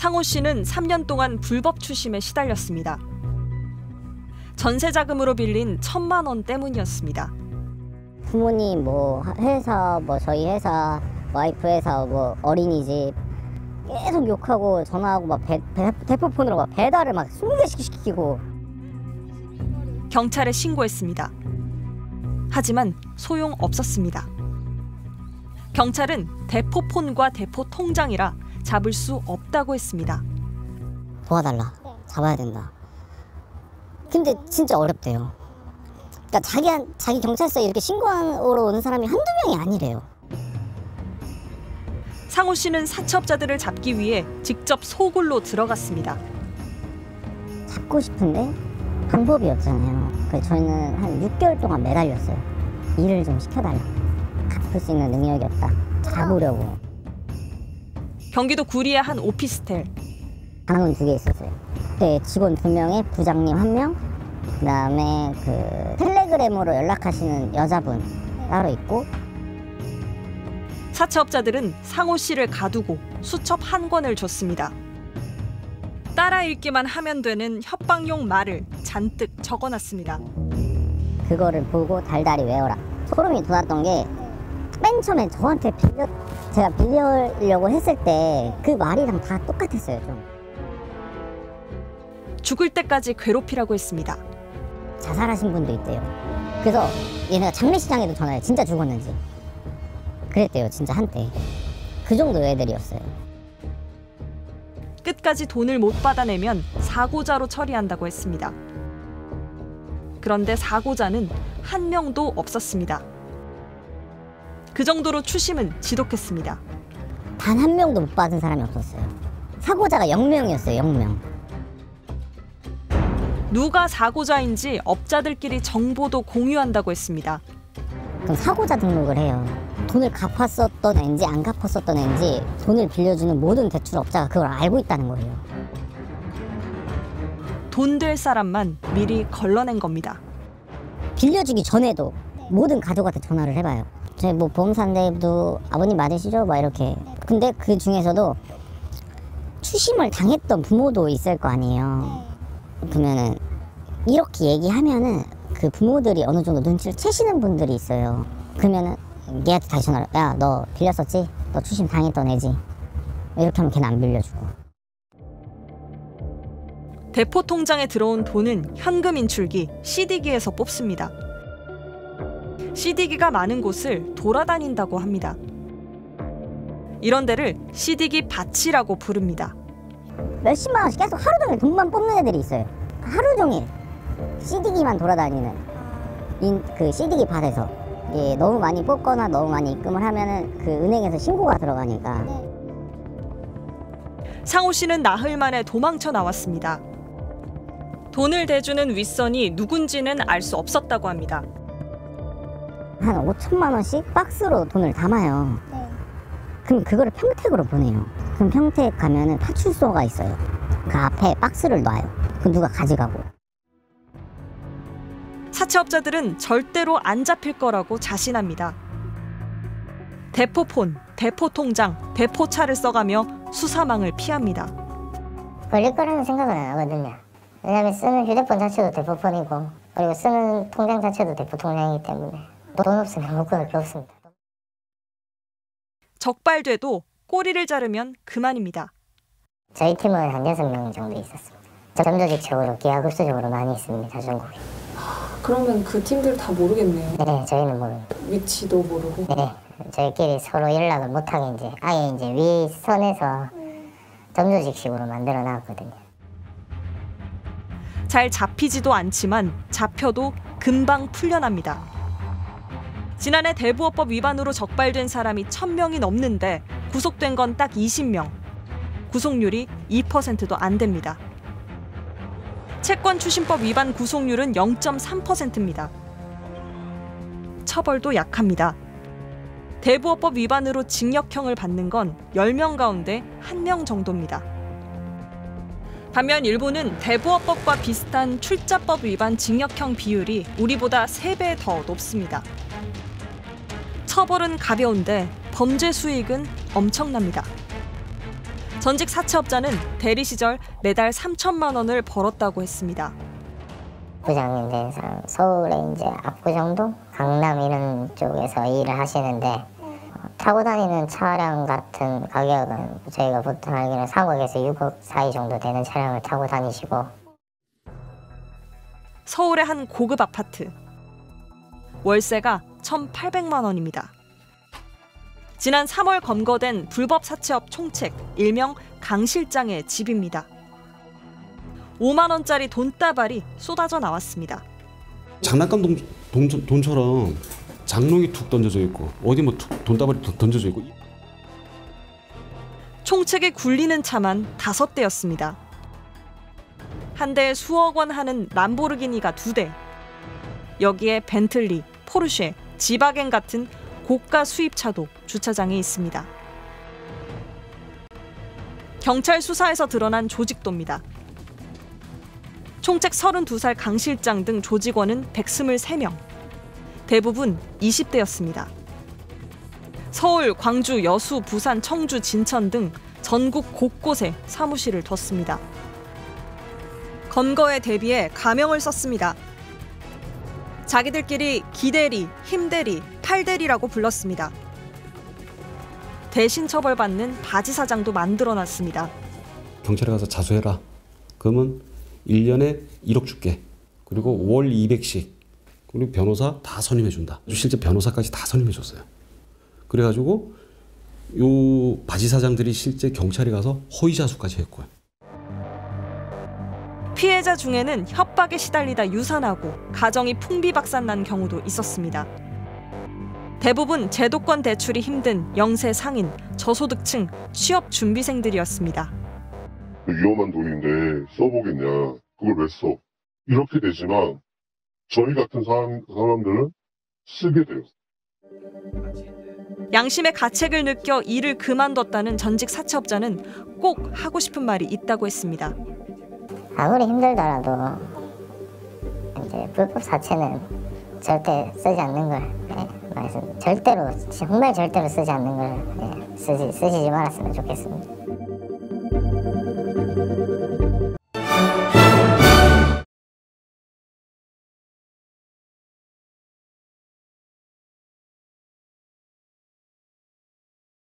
상호 씨는 3년 동안 불법 추심에 시달렸습니다. 전세 자금으로 빌린 1,000만 원 때문이었습니다. 부모님, 회사, 저희 회사, 와이프 회사, 어린이집 계속 욕하고 전화하고 대포폰으로 배달을 20개씩 시키고. 경찰에 신고했습니다. 하지만 소용없었습니다. 경찰은 대포폰과 대포통장이라 잡을 수 없다고 했습니다. 도와달라. 잡아야 된다. 근데 진짜 어렵대요. 그러니까 자기 경찰서에 이렇게 신고하러 오는 사람이 한두 명이 아니래요. 상호 씨는 사채업자들을 잡기 위해 직접 소굴로 들어갔습니다. 잡고 싶은데 방법이 없잖아요. 그래서 저희는 한 6개월 동안 매달렸어요. 일을 좀 시켜달라. 갚을 수 있는 능력이 없다. 잡으려고. 경기도 구리의 한 오피스텔. 방은 2개 있었어요. 그때 직원 2명에 부장님 1명, 그다음에 텔레그램으로 연락하시는 여자분 따로 있고. 사채업자들은 상호 씨를 가두고 수첩 한 권을 줬습니다. 따라 읽기만 하면 되는 협박용 말을 잔뜩 적어놨습니다. 그거를 보고 달달이 외워라. 소름이 돋았던 게 맨 처음에 저한테 제가 빌려려고 했을 때 그 말이랑 다 똑같았어요. 좀. 죽을 때까지 괴롭히라고 했습니다. 자살하신 분도 있대요. 그래서 얘네가 장례식장에도 전화해. 진짜 죽었는지. 그랬대요. 진짜 한때. 그 정도 애들이었어요. 끝까지 돈을 못 받아내면 사고자로 처리한다고 했습니다. 그런데 사고자는 한 명도 없었습니다. 그 정도로 추심은 지독했습니다. 단 한 명도 못 받은 사람이 없었어요. 사고자가 0명이었어요. 0명. 누가 사고자인지 업자들끼리 정보도 공유한다고 했습니다. 그럼 사고자 등록을 해요. 돈을 갚았었던 애인지 안 갚았었던 애인지 돈을 빌려주는 모든 대출업자가 그걸 알고 있다는 거예요. 돈 될 사람만 미리 걸러낸 겁니다. 빌려주기 전에도 모든 가족한테 전화를 해봐요. 저희 보험사인데도 아버님 맞으시죠? 이렇게. 근데 그 중에서도 추심을 당했던 부모도 있을 거 아니에요. 그러면은 이렇게 얘기하면은 그 부모들이 어느 정도 눈치를 채시는 분들이 있어요. 그러면은 얘한테 다시 전화를, 야, 너 빌렸었지? 너 추심 당했던 애지? 이렇게 하면 걔는 안 빌려주고. 대포 통장에 들어온 돈은 현금 인출기 CD기에서 뽑습니다. CD기가 많은 곳을 돌아다닌다고 합니다. 이런 데를 CD기 밭이라고 부릅니다. 몇십만 원씩 계속 하루 종일 돈만 뽑는 애들이 있어요. 하루 종일 CD기만 돌아다니는 그 CD기 밭에서 너무 많이 뽑거나 너무 많이 입금을 하면은 그 은행에서 신고가 들어가니까. 상호 씨는 나흘 만에 도망쳐 나왔습니다. 돈을 대주는 윗선이 누군지는 알 수 없었다고 합니다. 한 5천만 원씩 박스로 돈을 담아요. 그럼 그거를 평택으로 보내요. 그럼 평택 가면은 파출소가 있어요. 그 앞에 박스를 놔요. 그럼 누가 가져가고. 사채업자들은 절대로 안 잡힐 거라고 자신합니다. 대포폰, 대포통장, 대포차를 써가며 수사망을 피합니다. 걸릴 거라는 생각은 안 하거든요. 왜냐하면 쓰는 휴대폰 자체도 대포폰이고 그리고 쓰는 통장 자체도 대포통장이기 때문에 돈 없으면 못 끊을 게 없습니다. 적발돼도 꼬리를 자르면 그만입니다. 저희 팀은 한 6명 정도 있었습니다. 점조직적으로 기하급수적으로 많이 있습니다. 전국에. 그러면 그 팀들 다 모르겠네요. 네, 저희는 모릅니다. 위치도 모르고. 네, 저희끼리 서로 연락을 못하게 이제 아예 이제 윗선에서 점조직식으로 만들어 놨거든요. 잘 잡히지도 않지만 잡혀도 금방 풀려납니다. 지난해 대부업법 위반으로 적발된 사람이 1,000명이 넘는데 구속된 건 딱 20명. 구속률이 2%도 안 됩니다. 채권추심법 위반 구속률은 0.3%입니다. 처벌도 약합니다. 대부업법 위반으로 징역형을 받는 건 10명 가운데 1명 정도입니다. 반면 일본은 대부업법과 비슷한 출자법 위반 징역형 비율이 우리보다 3배 더 높습니다. 처벌은 가벼운데 범죄 수익은 엄청납니다. 전직 사채업자는 대리 시절 매달 3천만 원을 벌었다고 했습니다. 부장님 된 사람 서울에 이제 압구정동, 강남 이런 쪽에서 일을 하시는데 타고 다니는 차량 같은 가격은 저희가 보통 알기로는 3억에서 6억 사이 정도 되는 차량을 타고 다니시고 서울의 한 고급 아파트. 월세가 1,800만 원입니다. 지난 3월 검거된 불법 사채업 총책 일명 강 실장의 집입니다. 5만 원짜리 돈다발이 쏟아져 나왔습니다. 장난감 돈처럼 장롱이 툭 던져져 있고 어디 뭐 돈다발이 던져져 있고. 총책에 굴리는 차만 5대였습니다. 한 대에 수억 원 하는 람보르기니가 2대. 여기에 벤틀리, 포르쉐, 지바겐 같은 고가 수입차도 주차장에 있습니다. 경찰 수사에서 드러난 조직도입니다. 총책 32살 강 실장 등 조직원은 123명. 대부분 20대였습니다. 서울, 광주, 여수, 부산, 청주, 진천 등 전국 곳곳에 사무실을 뒀습니다. 검거에 대비해 가명을 썼습니다. 자기들끼리 기대리, 힘대리, 팔대리라고 불렀습니다. 대신 처벌받는 바지 사장도 만들어놨습니다. 경찰에 가서 자수해라. 그러면 1년에 1억 줄게. 그리고 월 200씩. 그리고 변호사 다 선임해준다. 실제 변호사까지 다 선임해줬어요. 그래가지고 요 바지 사장들이 실제 경찰에 가서 허위 자수까지 했고요. 피해자 중에는 협박에 시달리다 유산하고 가정이 풍비박산난 경우도 있었습니다. 대부분 제도권 대출이 힘든 영세 상인, 저소득층, 취업 준비생들이었습니다. 위험한 돈인데 써보겠냐, 그걸 왜 써? 이렇게 되지만 저희 같은 사람들은 쓰게 돼요. 양심의 가책을 느껴 일을 그만뒀다는 전직 사채업자는 꼭 하고 싶은 말이 있다고 했습니다. 아무리 힘들더라도 이제 불법 사채는 절대 쓰지 않는 걸 절대로 정말 절대로 쓰지 않는 걸 쓰지 말았으면 좋겠습니다.